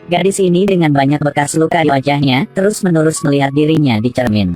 Gadis ini dengan banyak bekas luka di wajahnya, terus-menerus melihat dirinya di cermin.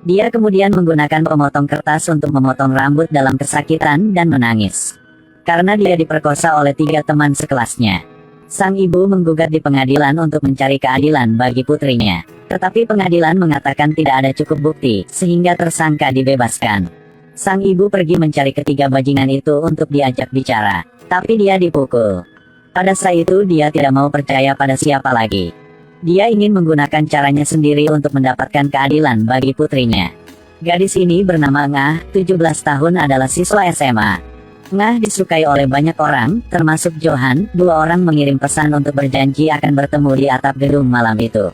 Dia kemudian menggunakan pemotong kertas untuk memotong rambut dalam kesakitan dan menangis. Karena dia diperkosa oleh 3 teman sekelasnya. Sang ibu menggugat di pengadilan untuk mencari keadilan bagi putrinya. Tetapi pengadilan mengatakan tidak ada cukup bukti, sehingga tersangka dibebaskan. Sang ibu pergi mencari ketiga bajingan itu untuk diajak bicara. Tapi dia dipukul. Pada saat itu dia tidak mau percaya pada siapa lagi. Dia ingin menggunakan caranya sendiri untuk mendapatkan keadilan bagi putrinya. Gadis ini bernama Ngah, 17 tahun, adalah siswa SMA. Ngah disukai oleh banyak orang, termasuk Johan. 2 orang mengirim pesan untuk berjanji akan bertemu di atap gedung malam itu.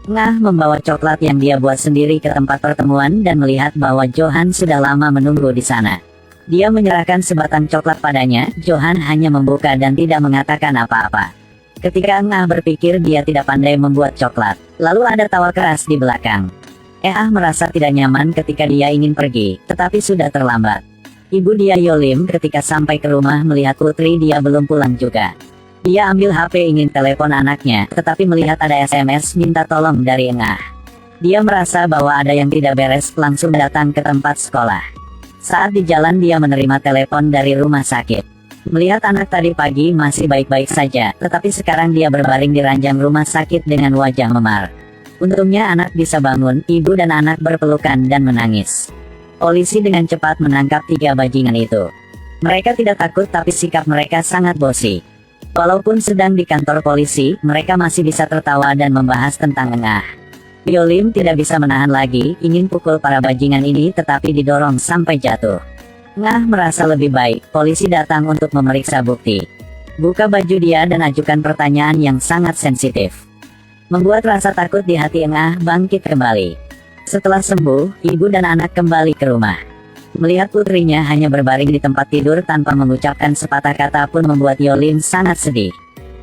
Ngah membawa coklat yang dia buat sendiri ke tempat pertemuan dan melihat bahwa Johan sudah lama menunggu di sana. Dia menyerahkan sebatang coklat padanya. Johan hanya membuka dan tidak mengatakan apa-apa. Ketika Ngah berpikir dia tidak pandai membuat coklat, lalu ada tawa keras di belakang. Merasa tidak nyaman ketika dia ingin pergi, tetapi sudah terlambat. Ibu dia Yolim ketika sampai ke rumah melihat putri dia belum pulang juga. Dia ambil HP ingin telepon anaknya, tetapi melihat ada SMS minta tolong dari Ngah. Dia merasa bahwa ada yang tidak beres, langsung datang ke tempat sekolah. Saat di jalan dia menerima telepon dari rumah sakit. Melihat anak tadi pagi masih baik-baik saja, tetapi sekarang dia berbaring di ranjang rumah sakit dengan wajah memar. Untungnya anak bisa bangun, ibu dan anak berpelukan dan menangis. Polisi dengan cepat menangkap 3 bajingan itu. Mereka tidak takut tapi sikap mereka sangat bosi. Walaupun sedang di kantor polisi, mereka masih bisa tertawa dan membahas tentang Ngah. Yolim tidak bisa menahan lagi, ingin pukul para bajingan ini tetapi didorong sampai jatuh. Ngah merasa lebih baik, polisi datang untuk memeriksa bukti. Buka baju dia dan ajukan pertanyaan yang sangat sensitif. Membuat rasa takut di hati Ngah bangkit kembali. Setelah sembuh, ibu dan anak kembali ke rumah. Melihat putrinya hanya berbaring di tempat tidur tanpa mengucapkan sepatah kata pun membuat Yolim sangat sedih.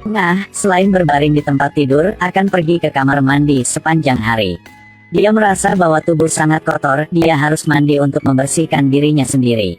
Ngah, selain berbaring di tempat tidur, akan pergi ke kamar mandi sepanjang hari. Dia merasa bahwa tubuh sangat kotor, dia harus mandi untuk membersihkan dirinya sendiri.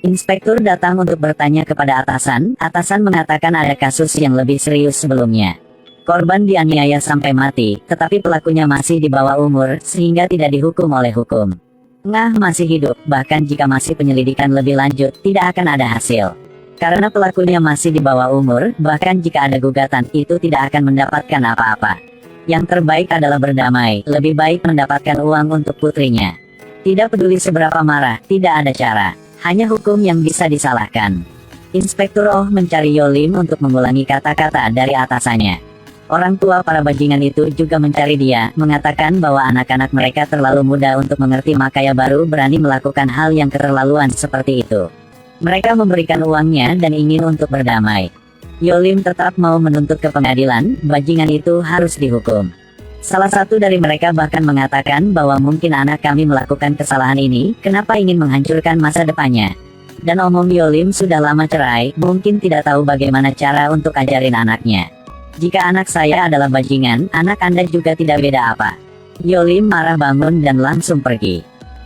Inspektur datang untuk bertanya kepada atasan mengatakan ada kasus yang lebih serius sebelumnya. Korban dianiaya sampai mati, tetapi pelakunya masih di bawah umur, sehingga tidak dihukum oleh hukum. Ngah masih hidup, bahkan jika masih penyelidikan lebih lanjut, tidak akan ada hasil. Karena pelakunya masih di bawah umur, bahkan jika ada gugatan, itu tidak akan mendapatkan apa-apa. Yang terbaik adalah berdamai, lebih baik mendapatkan uang untuk putrinya. Tidak peduli seberapa marah, tidak ada cara. Hanya hukum yang bisa disalahkan. Inspektur Oh mencari Yolim untuk mengulangi kata-kata dari atasannya. Orang tua para bajingan itu juga mencari dia, mengatakan bahwa anak-anak mereka terlalu muda untuk mengerti makanya baru berani melakukan hal yang keterlaluan seperti itu. Mereka memberikan uangnya dan ingin untuk berdamai. Yolim tetap mau menuntut ke pengadilan, bajingan itu harus dihukum. Salah satu dari mereka bahkan mengatakan bahwa mungkin anak kami melakukan kesalahan ini, kenapa ingin menghancurkan masa depannya. Dan omong Yolim sudah lama cerai, mungkin tidak tahu bagaimana cara untuk ajarin anaknya. Jika anak saya adalah bajingan, anak Anda juga tidak beda apa. Yolim marah bangun dan langsung pergi.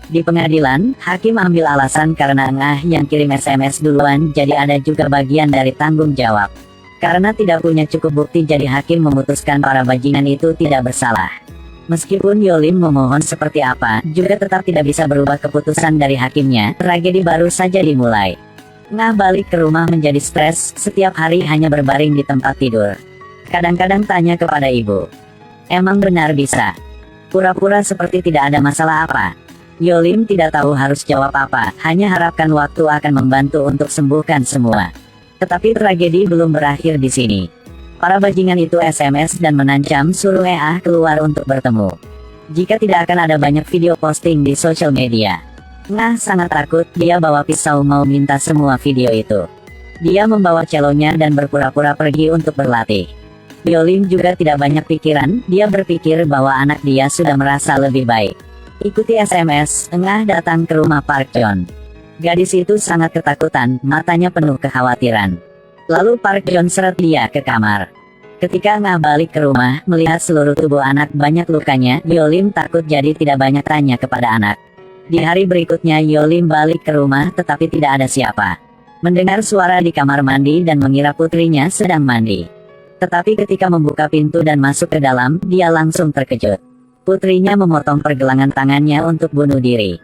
Di pengadilan, hakim ambil alasan karena Ngah yang kirim SMS duluan, jadi ada juga bagian dari tanggung jawab. Karena tidak punya cukup bukti, jadi hakim memutuskan para bajingan itu tidak bersalah. Meskipun Yolim memohon seperti apa, juga tetap tidak bisa berubah keputusan dari hakimnya. Tragedi baru saja dimulai. Ngah balik ke rumah menjadi stres, setiap hari hanya berbaring di tempat tidur. Kadang-kadang tanya kepada ibu, emang benar bisa? Pura-pura seperti tidak ada masalah apa? Yolim tidak tahu harus jawab apa, hanya harapkan waktu akan membantu untuk sembuhkan semua. Tetapi tragedi belum berakhir di sini. Para bajingan itu SMS dan menancam suruh keluar untuk bertemu. Jika tidak akan ada banyak video posting di sosial media. Ngah sangat takut, dia bawa pisau mau minta semua video itu. Dia membawa celonya dan berpura-pura pergi untuk berlatih. Yolim juga tidak banyak pikiran, dia berpikir bahwa anak dia sudah merasa lebih baik. Ikuti SMS, Ngah datang ke rumah Park John. Gadis itu sangat ketakutan, matanya penuh kekhawatiran. Lalu Park John seret dia ke kamar. Ketika Ngah balik ke rumah, melihat seluruh tubuh anak banyak lukanya, Yolim takut jadi tidak banyak tanya kepada anak. Di hari berikutnya Yolim balik ke rumah tetapi tidak ada siapa. Mendengar suara di kamar mandi dan mengira putrinya sedang mandi. Tetapi ketika membuka pintu dan masuk ke dalam, dia langsung terkejut. Putrinya memotong pergelangan tangannya untuk bunuh diri.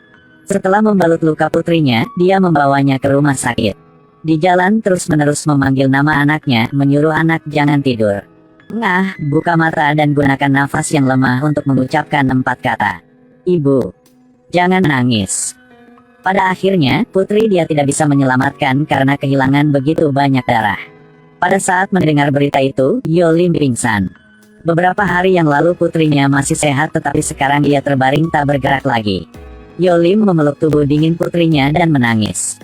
Setelah membalut luka putrinya, dia membawanya ke rumah sakit. Di jalan terus-menerus memanggil nama anaknya, menyuruh anak jangan tidur. Buka mata dan gunakan nafas yang lemah untuk mengucapkan 4 kata. Ibu, jangan nangis. Pada akhirnya, putri dia tidak bisa menyelamatkan karena kehilangan begitu banyak darah. Pada saat mendengar berita itu, Yolim pingsan. Beberapa hari yang lalu putrinya masih sehat tetapi sekarang ia terbaring tak bergerak lagi. Yolim memeluk tubuh dingin putrinya dan menangis.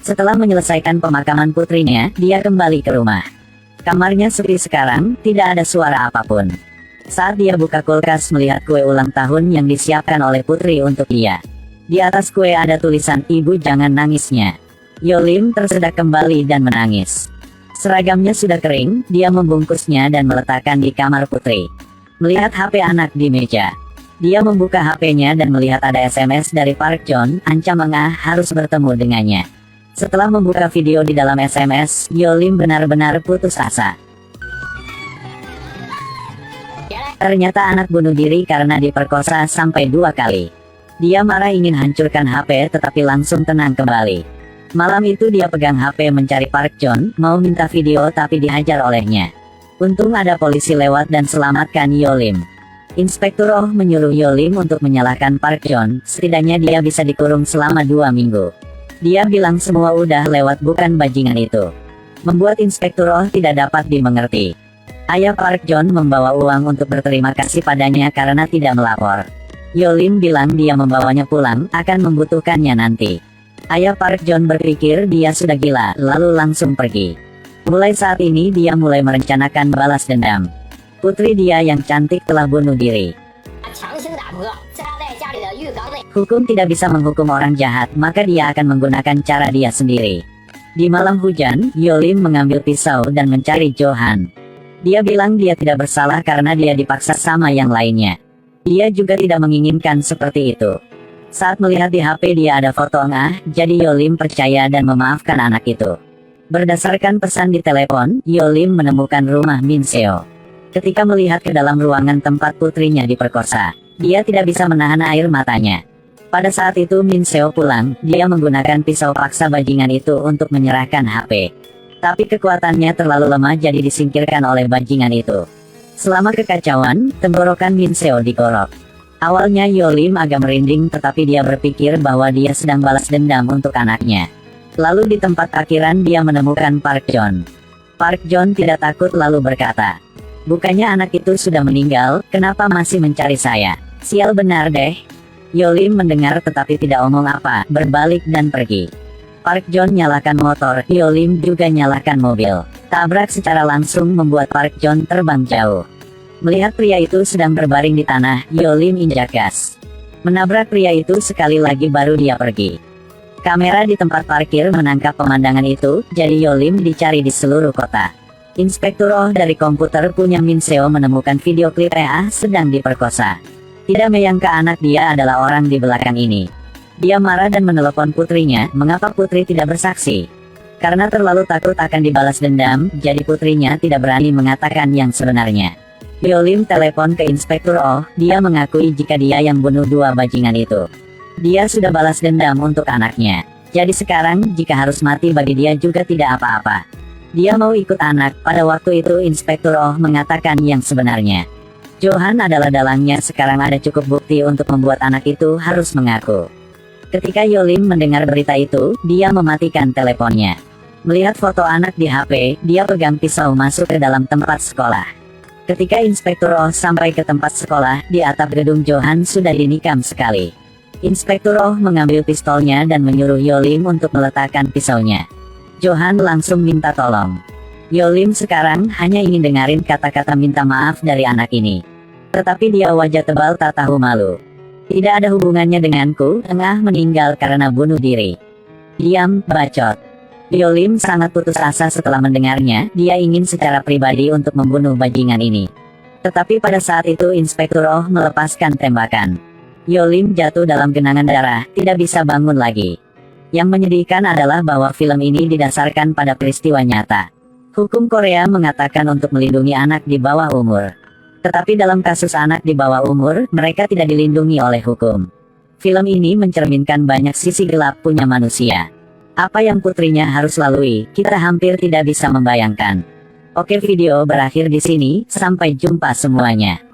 Setelah menyelesaikan pemakaman putrinya, dia kembali ke rumah. Kamarnya sepi sekarang, tidak ada suara apapun. Saat dia buka kulkas melihat kue ulang tahun yang disiapkan oleh putri untuk dia. Di atas kue ada tulisan, "Ibu jangan nangisnya." Yolim tersedak kembali dan menangis. Seragamnya sudah kering, dia membungkusnya dan meletakkan di kamar putri. Melihat HP anak di meja, dia membuka HP-nya dan melihat ada SMS dari Park John, ancam harus bertemu dengannya. Setelah membuka video di dalam SMS, Yolim benar-benar putus asa. Ternyata anak bunuh diri karena diperkosa sampai 2 kali. Dia marah ingin hancurkan HP tetapi langsung tenang kembali. Malam itu dia pegang HP mencari Park John, mau minta video tapi dihajar olehnya. Untung ada polisi lewat dan selamatkan Yolim. Inspektur Oh menyuruh Yolim untuk menyalahkan Park John, setidaknya dia bisa dikurung selama 2 minggu. Dia bilang semua udah lewat bukan bajingan itu. Membuat Inspektur Oh tidak dapat dimengerti. Ayah Park John membawa uang untuk berterima kasih padanya karena tidak melapor. Yolim bilang dia membawanya pulang, akan membutuhkannya nanti. Ayah Park John berpikir dia sudah gila, lalu langsung pergi. Mulai saat ini dia mulai merencanakan balas dendam. Putri dia yang cantik telah bunuh diri. Hukum tidak bisa menghukum orang jahat, maka dia akan menggunakan cara dia sendiri. Di malam hujan, Yolim mengambil pisau dan mencari Johan. Dia bilang dia tidak bersalah karena dia dipaksa sama yang lainnya. Dia juga tidak menginginkan seperti itu. Saat melihat di HP dia ada foto jadi Yolim percaya dan memaafkan anak itu. Berdasarkan pesan di telepon, Yolim menemukan rumah Min Seo. Ketika melihat ke dalam ruangan tempat putrinya diperkosa, dia tidak bisa menahan air matanya. Pada saat itu Min Seo pulang, dia menggunakan pisau paksa bajingan itu untuk menyerahkan HP. Tapi kekuatannya terlalu lemah jadi disingkirkan oleh bajingan itu. Selama kekacauan, tenggorokan Min Seo digorok. Awalnya Yolim agak merinding tetapi dia berpikir bahwa dia sedang balas dendam untuk anaknya. Lalu di tempat parkiran dia menemukan Park John. Park John tidak takut lalu berkata, "Bukannya anak itu sudah meninggal, kenapa masih mencari saya? Sial benar deh." Yolim mendengar tetapi tidak omong apa, berbalik dan pergi. Park John nyalakan motor, Yolim juga nyalakan mobil. Tabrak secara langsung membuat Park John terbang jauh. Melihat pria itu sedang berbaring di tanah, Yolim injak gas. Menabrak pria itu sekali lagi baru dia pergi. Kamera di tempat parkir menangkap pemandangan itu, jadi Yolim dicari di seluruh kota. Inspektur Oh dari komputer punya Min Seo menemukan video klip sedang diperkosa. Tidak menyangka anak dia adalah orang di belakang ini. Dia marah dan menelepon putrinya, mengapa putri tidak bersaksi? Karena terlalu takut akan dibalas dendam, jadi putrinya tidak berani mengatakan yang sebenarnya. Yolim telepon ke Inspektur Oh, dia mengakui jika dia yang bunuh 2 bajingan itu. Dia sudah balas dendam untuk anaknya. Jadi sekarang, jika harus mati bagi dia juga tidak apa-apa. Dia mau ikut anak, pada waktu itu Inspektur Oh mengatakan yang sebenarnya. Johan adalah dalangnya, sekarang ada cukup bukti untuk membuat anak itu harus mengaku. Ketika Yolim mendengar berita itu, dia mematikan teleponnya. Melihat foto anak di HP, dia pegang pisau masuk ke dalam tempat sekolah. Ketika Inspektur Oh sampai ke tempat sekolah, di atap gedung Johan sudah dinikam sekali. Inspektur Oh mengambil pistolnya dan menyuruh Yolim untuk meletakkan pisaunya. Johan langsung minta tolong. Yolim sekarang hanya ingin dengarin kata-kata minta maaf dari anak ini. Tetapi dia wajah tebal tak tahu malu. Tidak ada hubungannya denganku, meninggal karena bunuh diri. Diam, bacot. Yolim sangat putus asa setelah mendengarnya, dia ingin secara pribadi untuk membunuh bajingan ini. Tetapi pada saat itu Inspektur Oh melepaskan tembakan. Yolim jatuh dalam genangan darah, tidak bisa bangun lagi. Yang menyedihkan adalah bahwa film ini didasarkan pada peristiwa nyata. Hukum Korea mengatakan untuk melindungi anak di bawah umur. Tetapi dalam kasus anak di bawah umur, mereka tidak dilindungi oleh hukum. Film ini mencerminkan banyak sisi gelap punya manusia. Apa yang putrinya harus lalui, kita hampir tidak bisa membayangkan. Oke, video berakhir di sini, sampai jumpa semuanya.